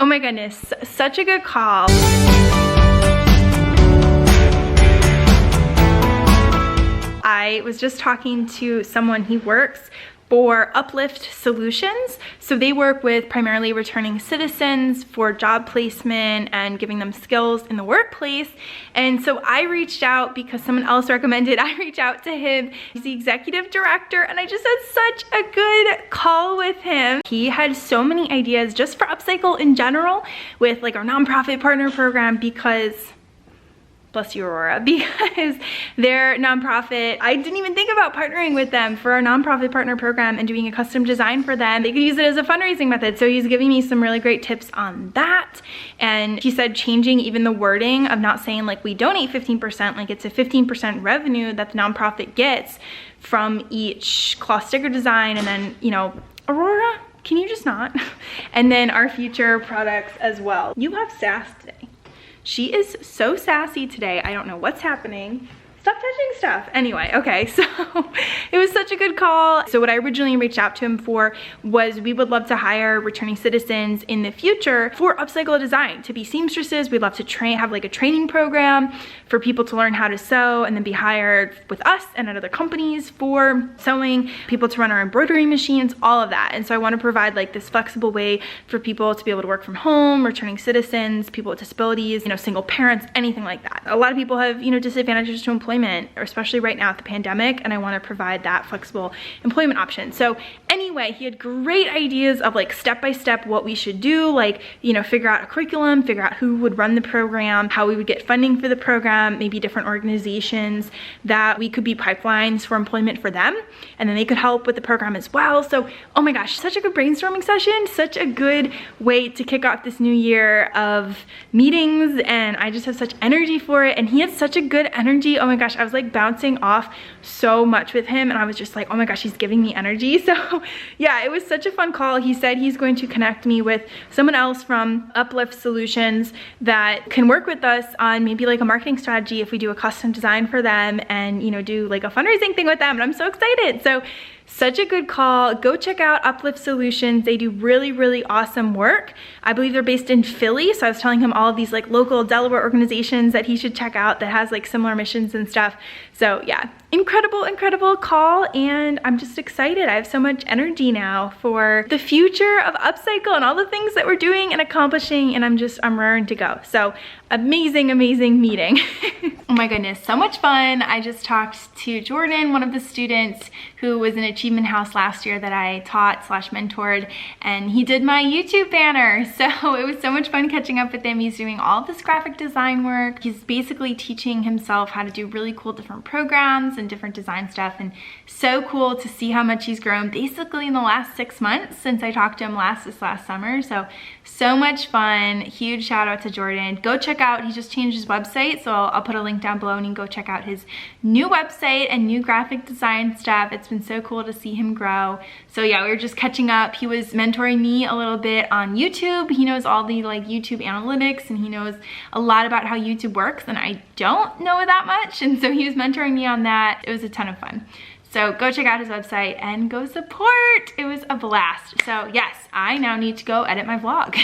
Oh my goodness, such a good call. I was just talking to someone, he works for Uplift Solutions. So they work with primarily returning citizens for job placement and giving them skills in the workplace. And so I reached out because someone else recommended I reach out to him. He's the executive director, and I just had such a good call with him. He had so many ideas just for Upcycle in general with like our nonprofit partner program, because bless you, Aurora, because their nonprofit, I didn't even think about partnering with them for our nonprofit partner program and doing a custom design for them. They could use it as a fundraising method. So he's giving me some really great tips on that. And he said changing even the wording of not saying like we donate 15%, like it's a 15% revenue that the nonprofit gets from each cloth sticker design. And then, you know, Aurora, can you just not? And then our future products as well. You have sass today. She is so sassy today. I don't know what's happening. Stop touching stuff. Anyway, okay, so it was such a good call. So what I originally reached out to him for was we would love to hire returning citizens in the future for Upcycle Design to be seamstresses. We'd love to have like a training program for people to learn how to sew and then be hired with us and at other companies for sewing, people to run our embroidery machines, all of that. And so I want to provide like this flexible way for people to be able to work from home, returning citizens, people with disabilities, you know, single parents, anything like that. A lot of people have, you know, disadvantages to employment, especially right now at the pandemic, and I want to provide that flexible employment option. So anyway, he had great ideas of like step-by-step what we should do, like, you know, figure out a curriculum, figure out who would run the program, how we would get funding for the program, maybe different organizations that we could be pipelines for employment for them, and then they could help with the program as well. So, oh my gosh, such a good brainstorming session, such a good way to kick off this new year of meetings, and I just have such energy for it, and he had such a good energy. Oh my gosh, I was like bouncing off so much with him, and I was just like, oh my gosh, he's giving me energy. So yeah, it was such a fun call. He said he's going to connect me with someone else from Uplift Solutions that can work with us on maybe like a marketing strategy if we do a custom design for them and, you know, do like a fundraising thing with them. And I'm so excited. So such a good call. Go check out Uplift Solutions. They do really, really awesome work. I believe they're based in Philly. So I was telling him all of these like local Delaware organizations that he should check out that has like similar missions and stuff. So yeah, incredible, incredible call. And I'm just excited. I have so much energy now for the future of Upcycle and all the things that we're doing and accomplishing. And I'm raring to go. So amazing, amazing meeting. Oh my goodness, so much fun. I just talked to Jordan, one of the students who was in Achievement House last year that I taught / mentored, and he did my YouTube banner. So it was so much fun catching up with him. He's doing all this graphic design work. He's basically teaching himself how to do really cool different programs and different design stuff, and so cool to see how much he's grown basically in the last 6 months since I talked to him this last summer. So much fun. Huge shout out to Jordan. Go check out, he just changed his website, so I'll put a link down below and you can go check out his new website and new graphic design stuff. It's been so cool to see him grow. So yeah, we were just catching up. He was mentoring me a little bit on YouTube. He knows all the like YouTube analytics, and he knows a lot about how YouTube works, and I don't know that much, and so he was mentoring me on that. It was a ton of fun. So go check out his website and go support. It was a blast. So yes, I now need to go edit my vlog.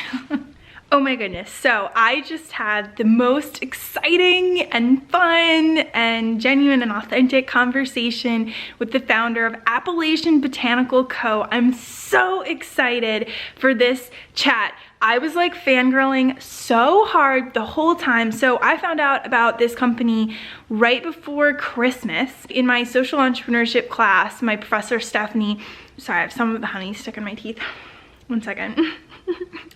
Oh my goodness, so I just had the most exciting and fun and genuine and authentic conversation with the founder of Appalachian Botanical Co. I'm so excited for this chat. I was like fangirling so hard the whole time. So I found out about this company right before Christmas in my social entrepreneurship class. My professor Stephanie, sorry, I have some of the honey stuck in my teeth. One second.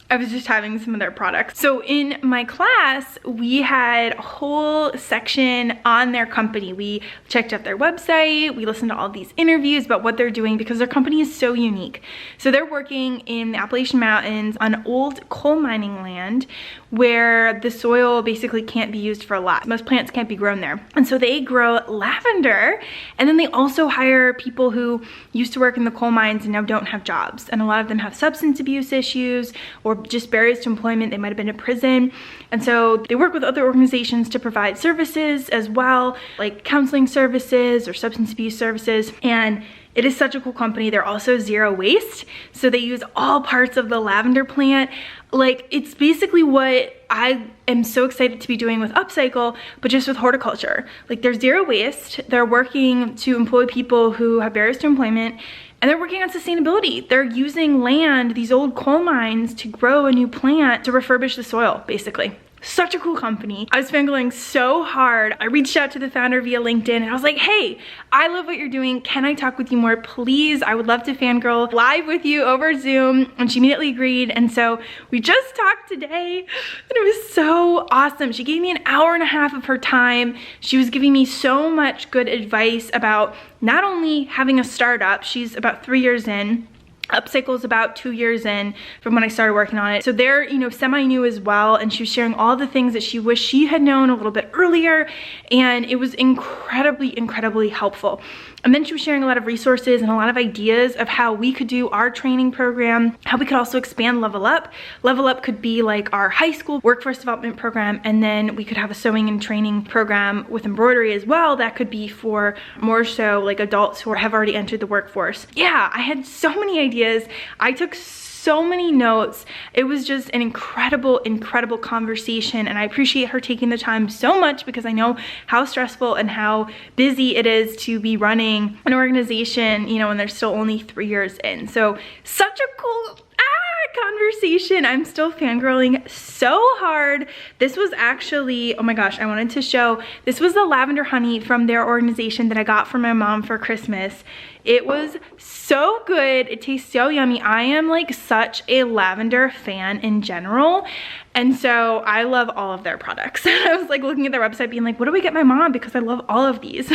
I was just having some of their products. So in my class, we had a whole section on their company. We checked out their website, we listened to all these interviews about what they're doing because their company is so unique. So they're working in the Appalachian Mountains on old coal mining land where the soil basically can't be used for a lot. Most plants can't be grown there. And so they grow lavender, and then they also hire people who used to work in the coal mines and now don't have jobs. And a lot of them have substance abuse issues or just barriers to employment. They might have been in prison. And so they work with other organizations to provide services as well, like counseling services or substance abuse services. And It is such a cool company. They're also zero waste. So they use all parts of the lavender plant. Like, it's basically what I am so excited to be doing with Upcycle, but just with horticulture. Like, they're zero waste. They're working to employ people who have barriers to employment, and they're working on sustainability. They're using land, these old coal mines, to grow a new plant to refurbish the soil, basically. Such a cool company. I was fangirling so hard. I reached out to the founder via LinkedIn and I was like, hey, I love what you're doing. Can I talk with you more, please? I would love to fangirl live with you over Zoom. And she immediately agreed. And so we just talked today and it was so awesome. She gave me an hour and a half of her time. She was giving me so much good advice about not only having a startup, she's about 3 years in, Upcycle is about 2 years in from when I started working on it. So they're, you know, semi-new as well. And she was sharing all the things that she wished she had known a little bit earlier. And it was incredibly, incredibly helpful. And then she was sharing a lot of resources and a lot of ideas of how we could do our training program, how we could also expand Level Up. Level Up could be like our high school workforce development program, and then we could have a sewing and training program with embroidery as well. That could be for more so like adults who have already entered the workforce. Yeah, I had so many ideas. I took so many notes. It was just an incredible, incredible conversation, and I appreciate her taking the time so much because I know how stressful and how busy it is to be running an organization, you know, when they're still only 3 years in. So such a cool conversation. I'm still fangirling so hard. This was actually, oh my gosh, I wanted to show, this was the lavender honey from their organization that I got for my mom for Christmas. It was so good. It tastes so yummy. I am like such a lavender fan in general. And so I love all of their products. I was like looking at their website being like, what do we get my mom? Because I love all of these.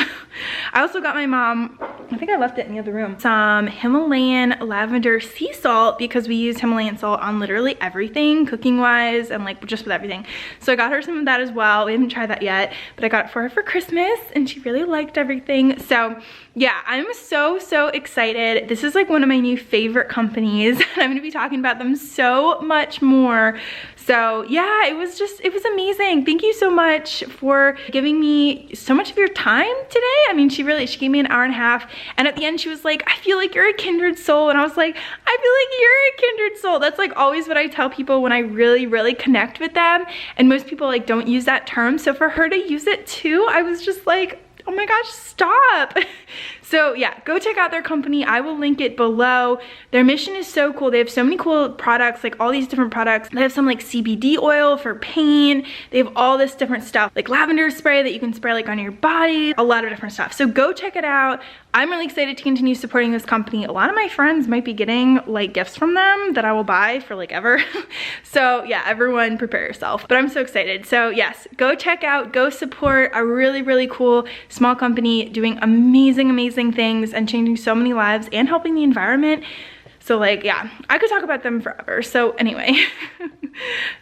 I also got my mom, I think I left it in the other room, some Himalayan lavender sea salt because we use Himalayan salt on literally everything, cooking wise and like just with everything. So I got her some of that as well. We haven't tried that yet, but I got it for her for Christmas and she really liked everything. So yeah, I'm so excited. This is like one of my new favorite companies and I'm gonna be talking about them so much more. So yeah, it was amazing. Thank you so much for giving me so much of your time today. I mean, she gave me an hour and a half. And at the end she was like, I feel like you're a kindred soul. And I was like, I feel like you're a kindred soul. That's like always what I tell people when I really connect with them. And most people like don't use that term. So for her to use it too, I was just like, oh my gosh, stop. So yeah, go check out their company. I will link it below. Their mission is so cool. They have so many cool products, like all these different products. They have some like CBD oil for pain. They have all this different stuff, like lavender spray that you can spray like on your body, a lot of different stuff. So go check it out. I'm really excited to continue supporting this company. A lot of my friends might be getting like gifts from them that I will buy for like ever. So yeah, everyone prepare yourself. But I'm so excited. So yes, go check out, go support a really cool small company doing amazing things and changing so many lives and helping the environment. So like, yeah, I could talk about them forever. So anyway,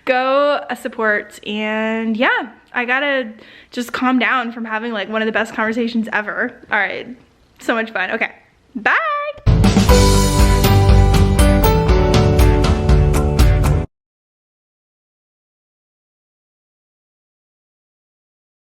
go support. And yeah, I gotta just calm down from having like one of the best conversations ever. All right, so much fun. Okay, bye.